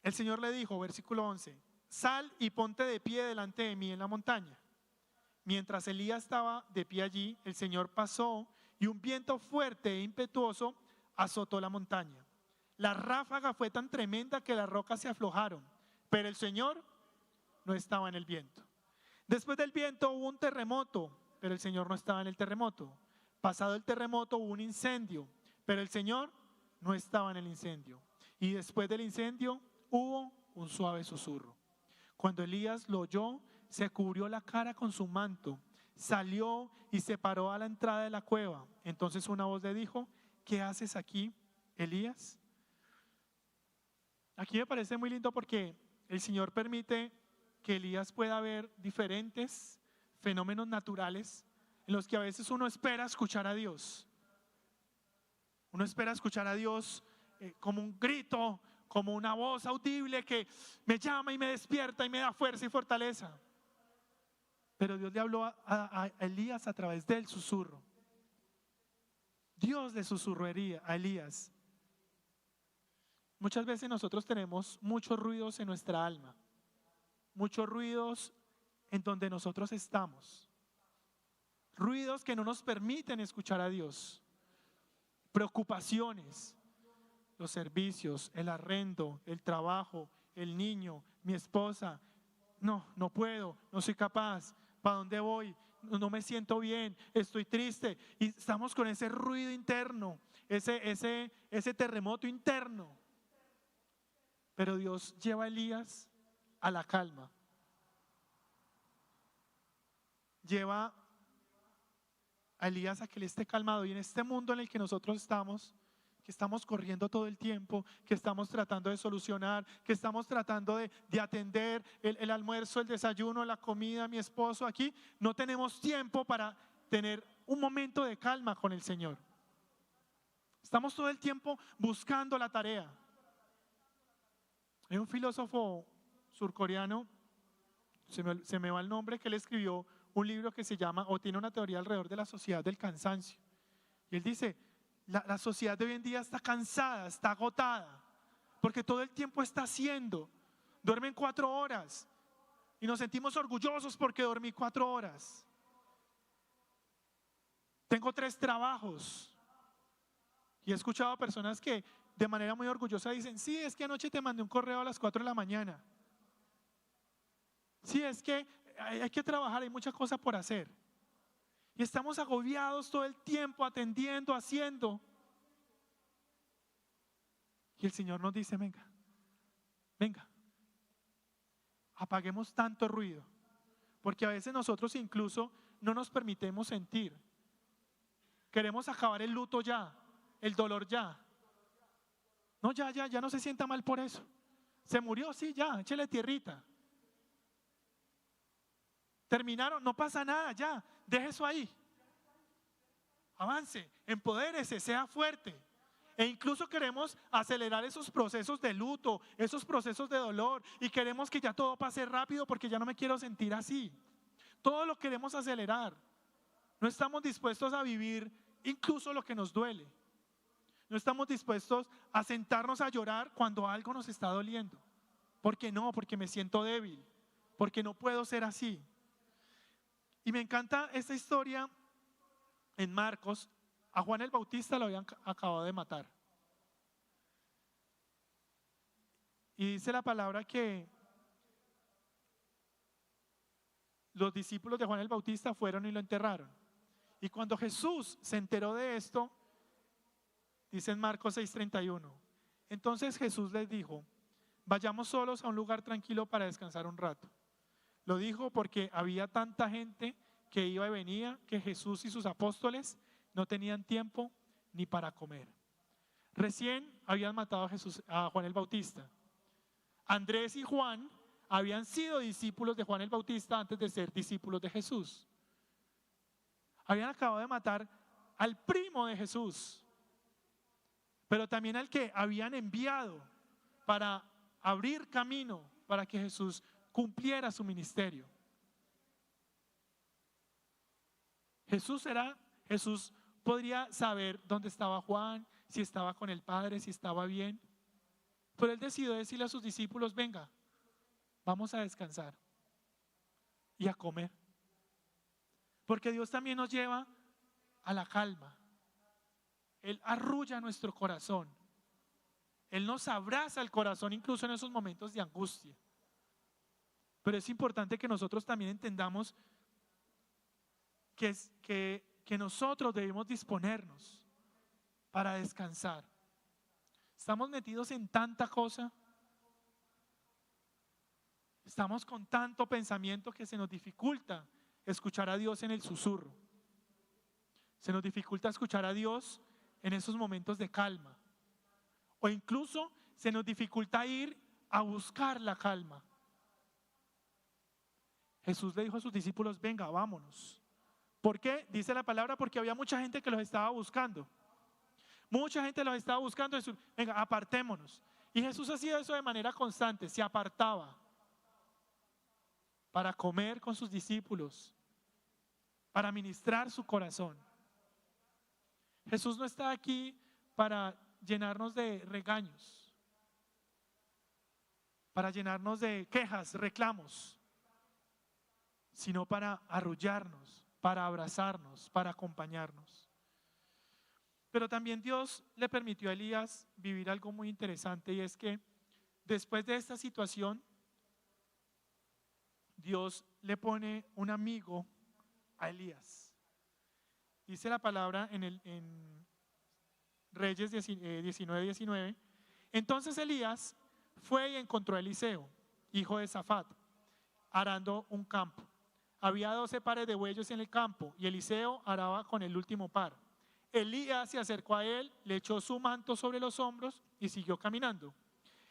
el Señor le dijo, versículo 11, sal y ponte de pie delante de mí en la montaña. Mientras Elías estaba de pie allí, el Señor pasó y un viento fuerte e impetuoso azotó la montaña. La ráfaga fue tan tremenda que las rocas se aflojaron, pero el Señor no estaba en el viento. Después del viento hubo un terremoto, pero el Señor no estaba en el terremoto. Pasado el terremoto hubo un incendio, pero el Señor no estaba en el incendio. Y después del incendio hubo un suave susurro. Cuando Elías lo oyó, se cubrió la cara con su manto, salió y se paró a la entrada de la cueva. Entonces una voz le dijo, ¿qué haces aquí, Elías? Aquí me parece muy lindo porque el Señor permite que Elías pueda ver diferentes fenómenos naturales en los que a veces uno espera escuchar a Dios. Uno espera escuchar a Dios como un grito, como una voz audible que me llama y me despierta y me da fuerza y fortaleza. Pero Dios le habló a Elías a través del susurro. Dios le susurró a Elías. Muchas veces nosotros tenemos muchos ruidos en nuestra alma, muchos ruidos en donde nosotros estamos, ruidos que no nos permiten escuchar a Dios, preocupaciones, los servicios, el arrendo, el trabajo, el niño, mi esposa. No puedo, no soy capaz. ¿Para dónde voy? No me siento bien, estoy triste. Y estamos con ese ruido interno, ese terremoto interno. Pero Dios lleva a Elías a la calma. Lleva a Elías a que él esté calmado. Y en este mundo en el que nosotros estamos, que estamos corriendo todo el tiempo, que estamos tratando de solucionar, que estamos tratando de atender el almuerzo, el desayuno, la comida, mi esposo aquí, no tenemos tiempo para tener un momento de calma con el Señor. Estamos todo el tiempo buscando la tarea. Hay un filósofo surcoreano, se me va el nombre, que él escribió un libro que se llama, o tiene una teoría alrededor de la sociedad del cansancio. Y él dice, la sociedad de hoy en día está cansada, está agotada, porque todo el tiempo está haciendo. Duermen 4 horas y nos sentimos orgullosos porque dormí 4 horas. Tengo 3 trabajos. Y he escuchado a personas que de manera muy orgullosa dicen, sí, es que anoche te mandé un correo a las 4 de la mañana. Sí, es que hay que trabajar, hay muchas cosas por hacer. Y estamos agobiados todo el tiempo atendiendo, haciendo. Y el Señor nos dice, venga, venga, apaguemos tanto ruido, porque a veces nosotros incluso no nos permitimos sentir. Queremos acabar el luto ya, el dolor ya. No, ya no se sienta mal por eso. Se murió, sí, ya, échele tierrita. Terminaron, no pasa nada, ya, deje eso ahí. Avance, empodérese, sea fuerte. E incluso queremos acelerar esos procesos de luto, esos procesos de dolor, y queremos que ya todo pase rápido porque ya no me quiero sentir así. Todo lo queremos acelerar. No estamos dispuestos a vivir incluso lo que nos duele. No estamos dispuestos a sentarnos a llorar cuando algo nos está doliendo. ¿Por qué no? Porque me siento débil, porque no puedo ser así. Y me encanta esta historia en Marcos. A Juan el Bautista lo habían acabado de matar. Y dice la palabra que los discípulos de Juan el Bautista fueron y lo enterraron. Y cuando Jesús se enteró de esto, dice en Marcos 6:31, entonces Jesús les dijo, vayamos solos a un lugar tranquilo para descansar un rato. Lo dijo porque había tanta gente que iba y venía que Jesús y sus apóstoles no tenían tiempo ni para comer. Recién habían matado a Juan el Bautista. Andrés y Juan habían sido discípulos de Juan el Bautista antes de ser discípulos de Jesús. Habían acabado de matar al primo de Jesús, pero también al que habían enviado para abrir camino para que Jesús cumpliera su ministerio. Jesús podría saber dónde estaba Juan, si estaba con el Padre, si estaba bien, pero él decidió decirle a sus discípulos, venga, vamos a descansar y a comer, porque Dios también nos lleva a la calma. Él arrulla nuestro corazón, Él nos abraza el corazón incluso en esos momentos de angustia. Pero es importante que nosotros también entendamos que nosotros debemos disponernos para descansar. Estamos metidos en tanta cosa, estamos con tanto pensamiento que se nos dificulta escuchar a Dios en el susurro. Se nos dificulta escuchar a Dios en esos momentos de calma. O incluso se nos dificulta ir a buscar la calma. Jesús le dijo a sus discípulos, venga, vámonos. ¿Por qué? Dice la palabra, porque había mucha gente que los estaba buscando. Mucha gente los estaba buscando. Jesús, venga, apartémonos. Y Jesús hacía eso de manera constante, se apartaba para comer con sus discípulos, para ministrar su corazón. Jesús no está aquí para llenarnos de regaños, para llenarnos de quejas, reclamos, sino para arrullarnos, para abrazarnos, para acompañarnos. Pero también Dios le permitió a Elías vivir algo muy interesante, y es que después de esta situación, Dios le pone un amigo a Elías. Dice la palabra en Reyes 19:19. Entonces Elías fue y encontró a Eliseo, hijo de Safat, arando un campo. Había 12 pares de bueyes en el campo y Eliseo araba con el último par. Elías se acercó a él, le echó su manto sobre los hombros y siguió caminando.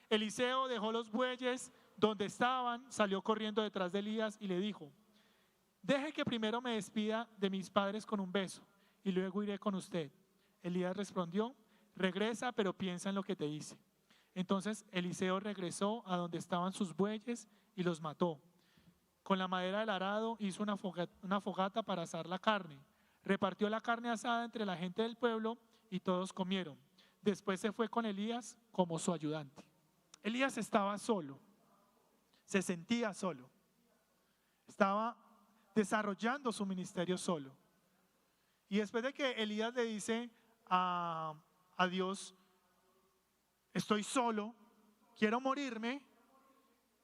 Eliseo dejó los bueyes donde estaban, salió corriendo detrás de Elías y le dijo, deje que primero me despida de mis padres con un beso y luego iré con usted. Elías respondió, regresa, pero piensa en lo que te hice. Entonces Eliseo regresó a donde estaban sus bueyes y los mató. Con la madera del arado hizo una fogata para asar la carne. Repartió la carne asada entre la gente del pueblo y todos comieron. Después se fue con Elías como su ayudante. Elías estaba solo, se sentía solo, estaba desarrollando su ministerio solo. Y después de que Elías le dice a Dios, estoy solo, quiero morirme,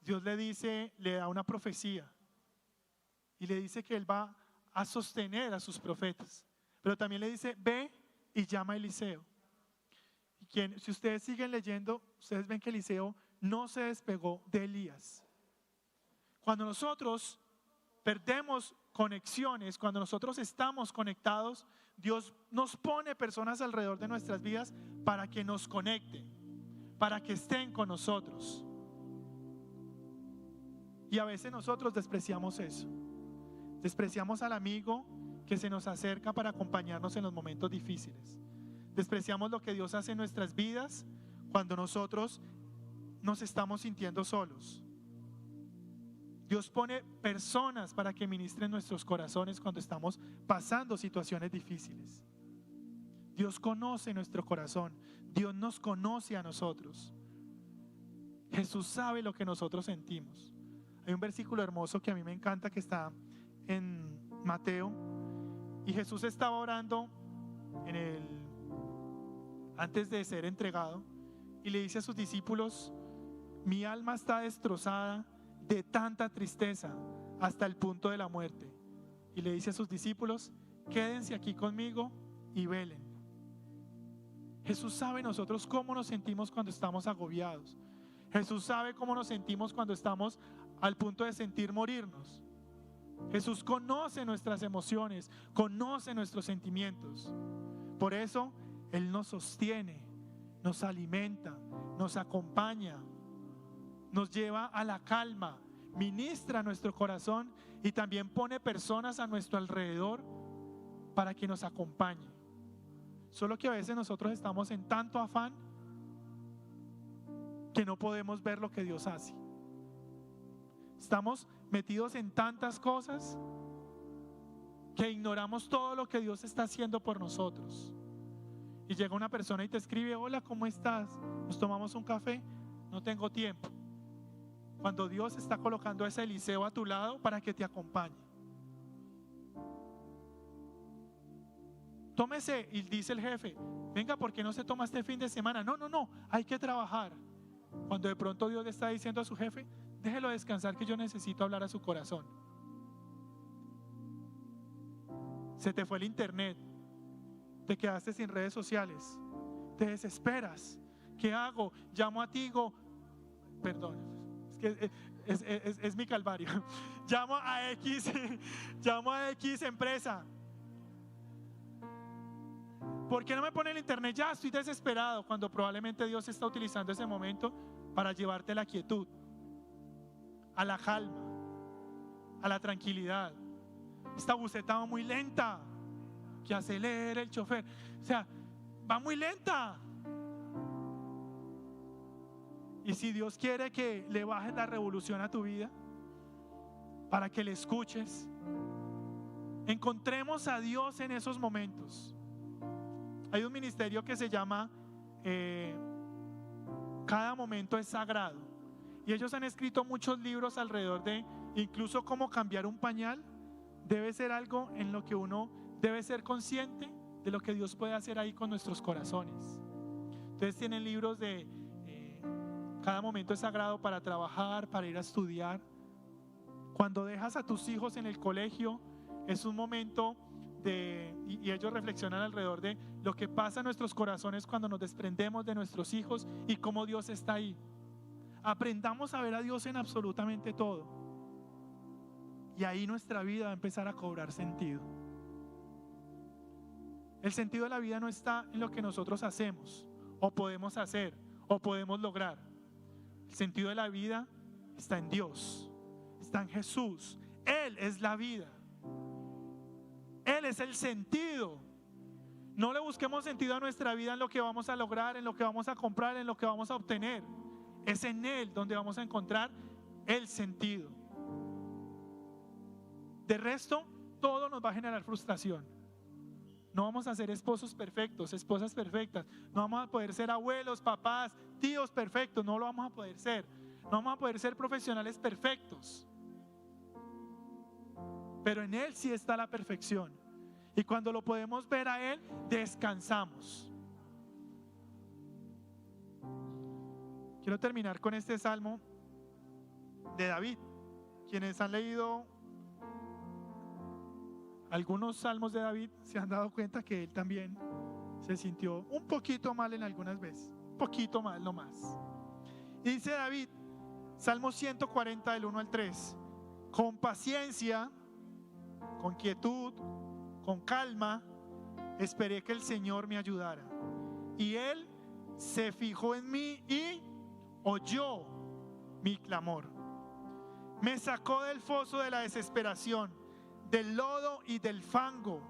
Dios le dice, le da una profecía y le dice que él va a sostener a sus profetas, pero también le dice, ve y llama a Eliseo. si ustedes siguen leyendo, ustedes ven que Eliseo no se despegó de Elías. Cuando nosotros perdemos conexiones, cuando nosotros estamos conectados, Dios nos pone personas alrededor de nuestras vidas para que nos conecten, para que estén con nosotros. Y a veces nosotros despreciamos eso. Despreciamos al amigo que se nos acerca para acompañarnos en los momentos difíciles. Despreciamos lo que Dios hace en nuestras vidas cuando nosotros nos estamos sintiendo solos. Dios pone personas para que ministren nuestros corazones cuando estamos pasando situaciones difíciles. Dios conoce nuestro corazón. Dios nos conoce a nosotros. Jesús sabe lo que nosotros sentimos. Hay un versículo hermoso que a mí me encanta que está en Mateo, y Jesús estaba orando antes de ser entregado, y le dice a sus discípulos: mi alma está destrozada de tanta tristeza hasta el punto de la muerte. Y le dice a sus discípulos: quédense aquí conmigo y velen. Jesús sabe nosotros cómo nos sentimos cuando estamos agobiados. Jesús sabe cómo nos sentimos cuando estamos al punto de sentir morirnos. Jesús conoce nuestras emociones, conoce nuestros sentimientos. Por eso Él nos sostiene, nos alimenta, nos acompaña, nos lleva a la calma, ministra nuestro corazón y también pone personas a nuestro alrededor para que nos acompañen. Solo que a veces nosotros estamos en tanto afán que no podemos ver lo que Dios hace. Estamos metidos en tantas cosas que ignoramos todo lo que Dios está haciendo por nosotros. Y llega una persona y te escribe: hola, ¿cómo estás? ¿Nos tomamos un café? No tengo tiempo. Cuando Dios está colocando a ese Eliseo a tu lado para que te acompañe. Tómese, y dice el jefe: venga, ¿por qué no se toma este fin de semana? No, hay que trabajar. Cuando de pronto Dios le está diciendo a su jefe: déjelo descansar, que yo necesito hablar a su corazón. Se te fue el internet, te quedaste sin redes sociales, te desesperas. ¿Qué hago? Llamo a Tigo, perdón, es mi calvario. Llamo a X empresa. ¿Por qué no me pone el internet? Ya estoy desesperado, cuando probablemente Dios está utilizando ese momento para llevarte a la quietud, a la calma, a la tranquilidad. Esta buseta va muy lenta, que acelere el chofer. O sea, va muy lenta. Y si Dios quiere que le bajes la revolución a tu vida, para que le escuches, encontremos a Dios en esos momentos. Hay un ministerio que se llama Cada Momento es Sagrado, y ellos han escrito muchos libros alrededor de incluso cómo cambiar un pañal. Debe ser algo en lo que uno debe ser consciente de lo que Dios puede hacer ahí con nuestros corazones. Entonces tienen libros de Cada Momento es Sagrado para trabajar, para ir a estudiar. Cuando dejas a tus hijos en el colegio, es un momento y ellos reflexionan alrededor de lo que pasa en nuestros corazones cuando nos desprendemos de nuestros hijos y cómo Dios está ahí. Aprendamos a ver a Dios en absolutamente todo, y ahí nuestra vida va a empezar a cobrar sentido. El sentido de la vida no está en lo que nosotros hacemos o podemos hacer o podemos lograr. El sentido de la vida está en Dios, está en Jesús. Él es la vida, Él es el sentido. No le busquemos sentido a nuestra vida en lo que vamos a lograr, en lo que vamos a comprar, en lo que vamos a obtener. Es en Él donde vamos a encontrar el sentido. De resto, todo nos va a generar frustración. No vamos a ser esposos perfectos, esposas perfectas. No vamos a poder ser abuelos, papás, tíos perfectos. No lo vamos a poder ser. No vamos a poder ser profesionales perfectos. Pero en Él sí está la perfección. Y cuando lo podemos ver a Él, descansamos. Quiero terminar con este salmo de David. Quienes han leído algunos salmos de David se han dado cuenta que él también se sintió un poquito mal en algunas veces, un poquito mal nomás. Y dice David, Salmo 140 del 1 al 3, con paciencia, con quietud, con calma, esperé que el Señor me ayudara. Y Él se fijó en mí y oyó mi clamor. Me sacó del foso de la desesperación, del lodo y del fango.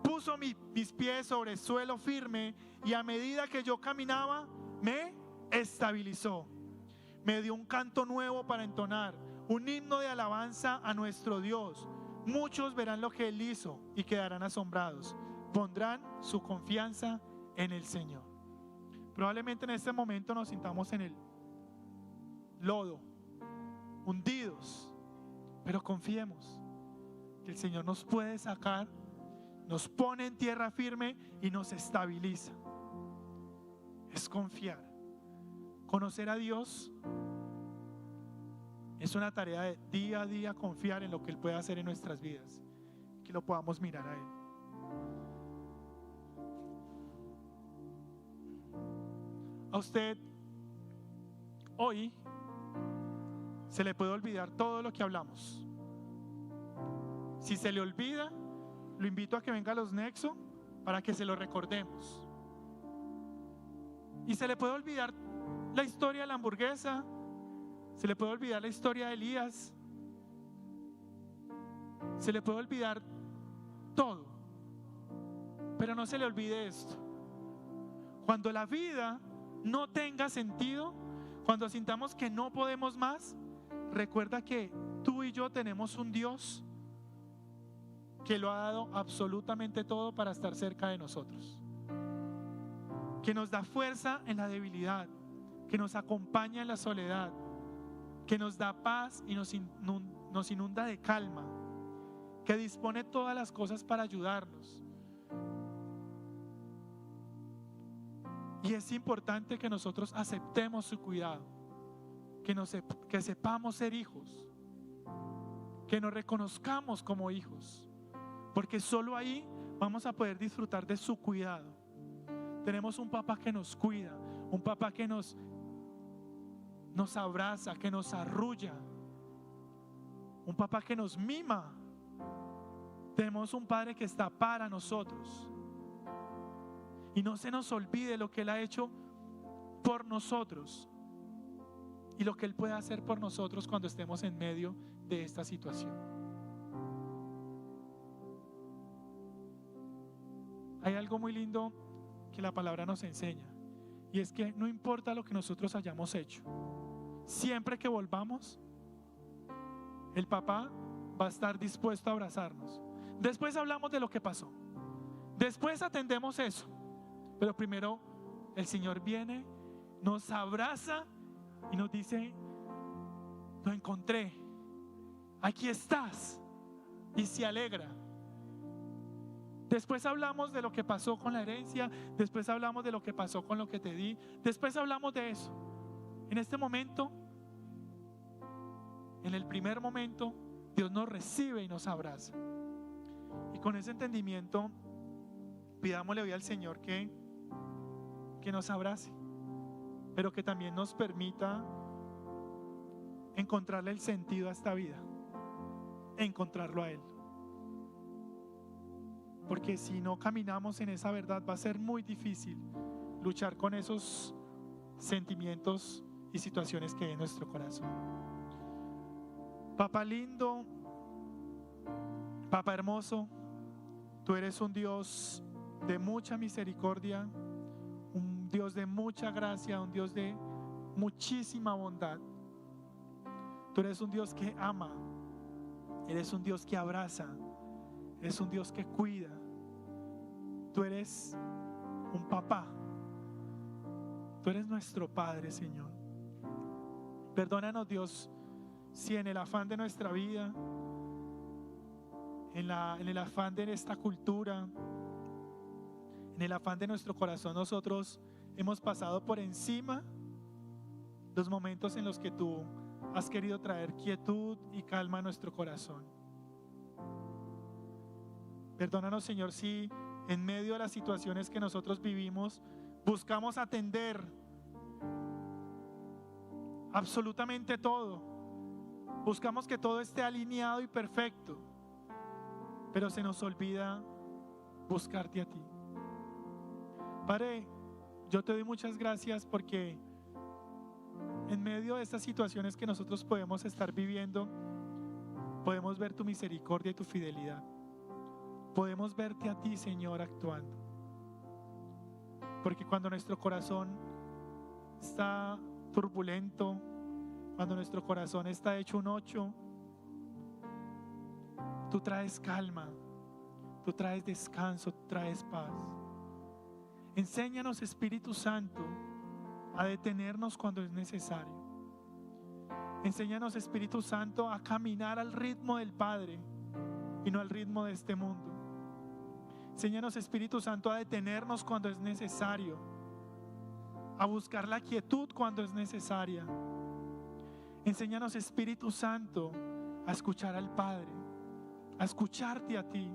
Puso mis pies sobre el suelo firme y a medida que yo caminaba, me estabilizó. Me dio un canto nuevo para entonar, un himno de alabanza a nuestro Dios. Muchos verán lo que Él hizo y quedarán asombrados. Pondrán su confianza en el Señor. Probablemente en este momento nos sintamos en el lodo, hundidos, pero confiemos que el Señor nos puede sacar, nos pone en tierra firme y nos estabiliza. Es confiar. Conocer a Dios es una tarea de día a día confiar en lo que Él puede hacer en nuestras vidas, que lo podamos mirar a Él. A usted hoy se le puede olvidar todo lo que hablamos. Si se le olvida, lo invito a que venga a los Nexo para que se lo recordemos. Y se le puede olvidar la historia de la hamburguesa, se le puede olvidar la historia de Elías, se le puede olvidar todo, pero no se le olvide esto: cuando la vida no tenga sentido, cuando sintamos que no podemos más, recuerda que tú y yo tenemos un Dios que lo ha dado absolutamente todo para estar cerca de nosotros, que nos da fuerza en la debilidad, que nos acompaña en la soledad, que nos da paz y nos inunda de calma, que dispone todas las cosas para ayudarnos. Y es importante que nosotros aceptemos su cuidado, que sepamos ser hijos, que nos reconozcamos como hijos, porque solo ahí vamos a poder disfrutar de su cuidado. Tenemos un papá que nos cuida, un papá que nos abraza, que nos arrulla, un papá que nos mima. Tenemos un padre que está para nosotros. Y no se nos olvide lo que Él ha hecho por nosotros y lo que Él puede hacer por nosotros cuando estemos en medio de esta situación. Hay algo muy lindo que la palabra nos enseña, y es que no importa lo que nosotros hayamos hecho, siempre que volvamos, el papá va a estar dispuesto a abrazarnos. Después hablamos de lo que pasó, después atendemos eso, pero primero el Señor viene, nos abraza y nos dice: lo encontré, aquí estás, y se alegra. Después hablamos de lo que pasó con la herencia, después hablamos de lo que pasó con lo que te di, después hablamos de eso. En este momento, en el primer momento, Dios nos recibe y nos abraza. Y con ese entendimiento, pidámosle hoy al Señor que nos abrace, pero que también nos permita encontrarle el sentido a esta vida, encontrarlo a Él. Porque si no caminamos en esa verdad, va a ser muy difícil luchar con esos sentimientos y situaciones que hay en nuestro corazón. Papá lindo, Papá hermoso, tú eres un Dios de mucha misericordia, un Dios de mucha gracia, un Dios de muchísima bondad. Tú eres un Dios que ama, eres un Dios que abraza, eres un Dios que cuida. Tú eres un papá, tú eres nuestro Padre, Señor. Perdónanos, Dios, si en el afán de nuestra vida, en el afán de esta cultura, en el afán de nuestro corazón, nosotros hemos pasado por encima los momentos en los que tú has querido traer quietud y calma a nuestro corazón. Perdónanos, Señor, si en medio de las situaciones que nosotros vivimos, buscamos atender absolutamente todo. Buscamos que todo esté alineado y perfecto, pero se nos olvida buscarte a ti. Padre, yo te doy muchas gracias porque en medio de estas situaciones que nosotros podemos estar viviendo, podemos ver tu misericordia y tu fidelidad. Podemos verte a ti, Señor, actuando. Porque cuando nuestro corazón está turbulento, cuando nuestro corazón está hecho un 8, tú traes calma, tú traes descanso, tú traes paz. Enséñanos, Espíritu Santo, a detenernos cuando es necesario. Enséñanos, Espíritu Santo, a caminar al ritmo del Padre y no al ritmo de este mundo. Enséñanos, Espíritu Santo, a detenernos cuando es necesario, a buscar la quietud cuando es necesaria. Enséñanos, Espíritu Santo, a escuchar al Padre, a escucharte a ti.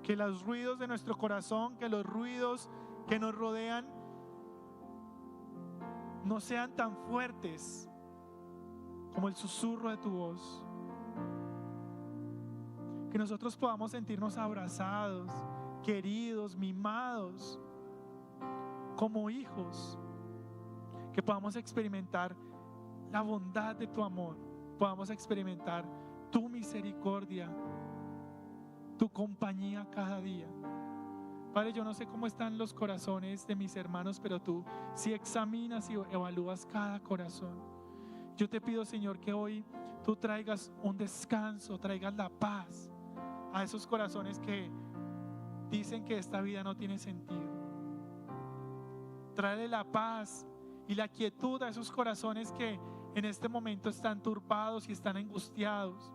Que los ruidos de nuestro corazón, que los ruidos que nos rodean no sean tan fuertes como el susurro de tu voz. Que nosotros podamos sentirnos abrazados, queridos, mimados, como hijos. Que podamos experimentar la bondad de tu amor, podamos experimentar tu misericordia, tu compañía cada día. Padre, yo no sé cómo están los corazones de mis hermanos, pero tú sí examinas y evalúas cada corazón. Yo te pido, Señor, que hoy tú traigas un descanso, traigas la paz a esos corazones que dicen que esta vida no tiene sentido. Tráele la paz y la quietud a esos corazones que en este momento están turbados y están angustiados,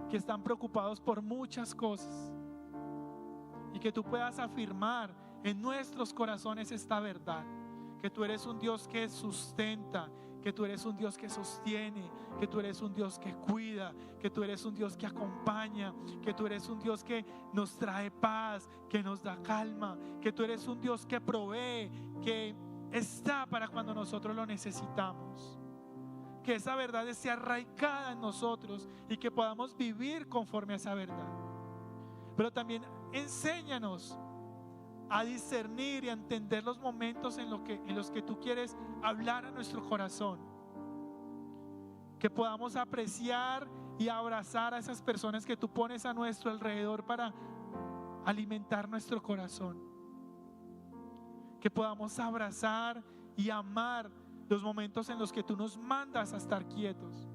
que están preocupados por muchas cosas, y que tú puedas afirmar en nuestros corazones esta verdad: que tú eres un Dios que sustenta, que tú eres un Dios que sostiene, que tú eres un Dios que cuida, que tú eres un Dios que acompaña, que tú eres un Dios que nos trae paz, que nos da calma, que tú eres un Dios que provee, que está para cuando nosotros lo necesitamos. Que esa verdad esté arraigada en nosotros y que podamos vivir conforme a esa verdad. Pero también enséñanos a discernir y a entender los momentos en los que tú quieres hablar a nuestro corazón. Que podamos apreciar y abrazar a esas personas que tú pones a nuestro alrededor para alimentar nuestro corazón. Que podamos abrazar y amar los momentos en los que tú nos mandas a estar quietos,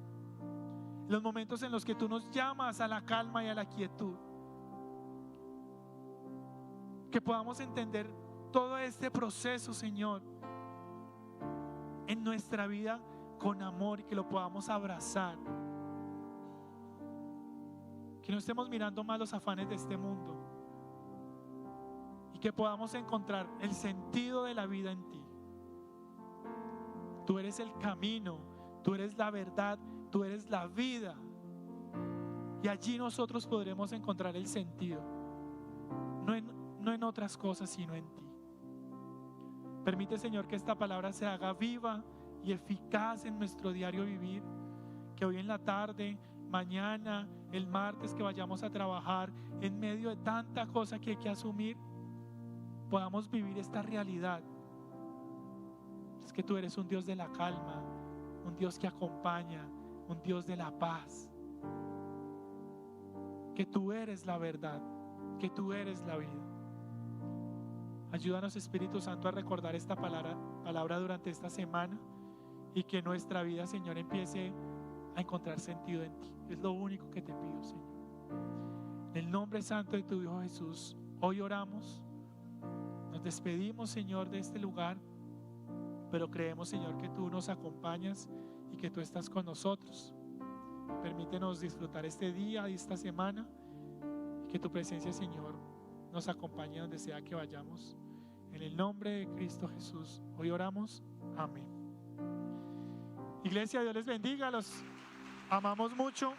los momentos en los que tú nos llamas a la calma y a la quietud. Que podamos entender todo este proceso, Señor, en nuestra vida con amor, y que lo podamos abrazar. Que no estemos mirando más los afanes de este mundo, y que podamos encontrar el sentido de la vida en ti. Tú eres el camino, tú eres la verdad, tú eres la vida, y allí nosotros podremos encontrar el sentido, no en otras cosas, sino en ti. Permite, Señor, que esta palabra se haga viva y eficaz en nuestro diario vivir. Que hoy en la tarde, mañana, el martes que vayamos a trabajar, en medio de tanta cosa que hay que asumir, podamos vivir esta realidad. Es que tú eres un Dios de la calma, un Dios que acompaña, un Dios de la paz. Que tú eres la verdad, que tú eres la vida. Ayúdanos, Espíritu Santo, a recordar esta palabra durante esta semana, y que nuestra vida, Señor, empiece a encontrar sentido en ti. Es lo único que te pido, Señor. En el nombre santo de tu Hijo Jesús, hoy oramos. Nos despedimos, Señor, de este lugar, pero creemos, Señor, que tú nos acompañas y que tú estás con nosotros. Permítenos disfrutar este día y esta semana, y que tu presencia, Señor, nos acompañe donde sea que vayamos. En el nombre de Cristo Jesús, hoy oramos. Amén. Iglesia, Dios les bendiga, los amamos mucho.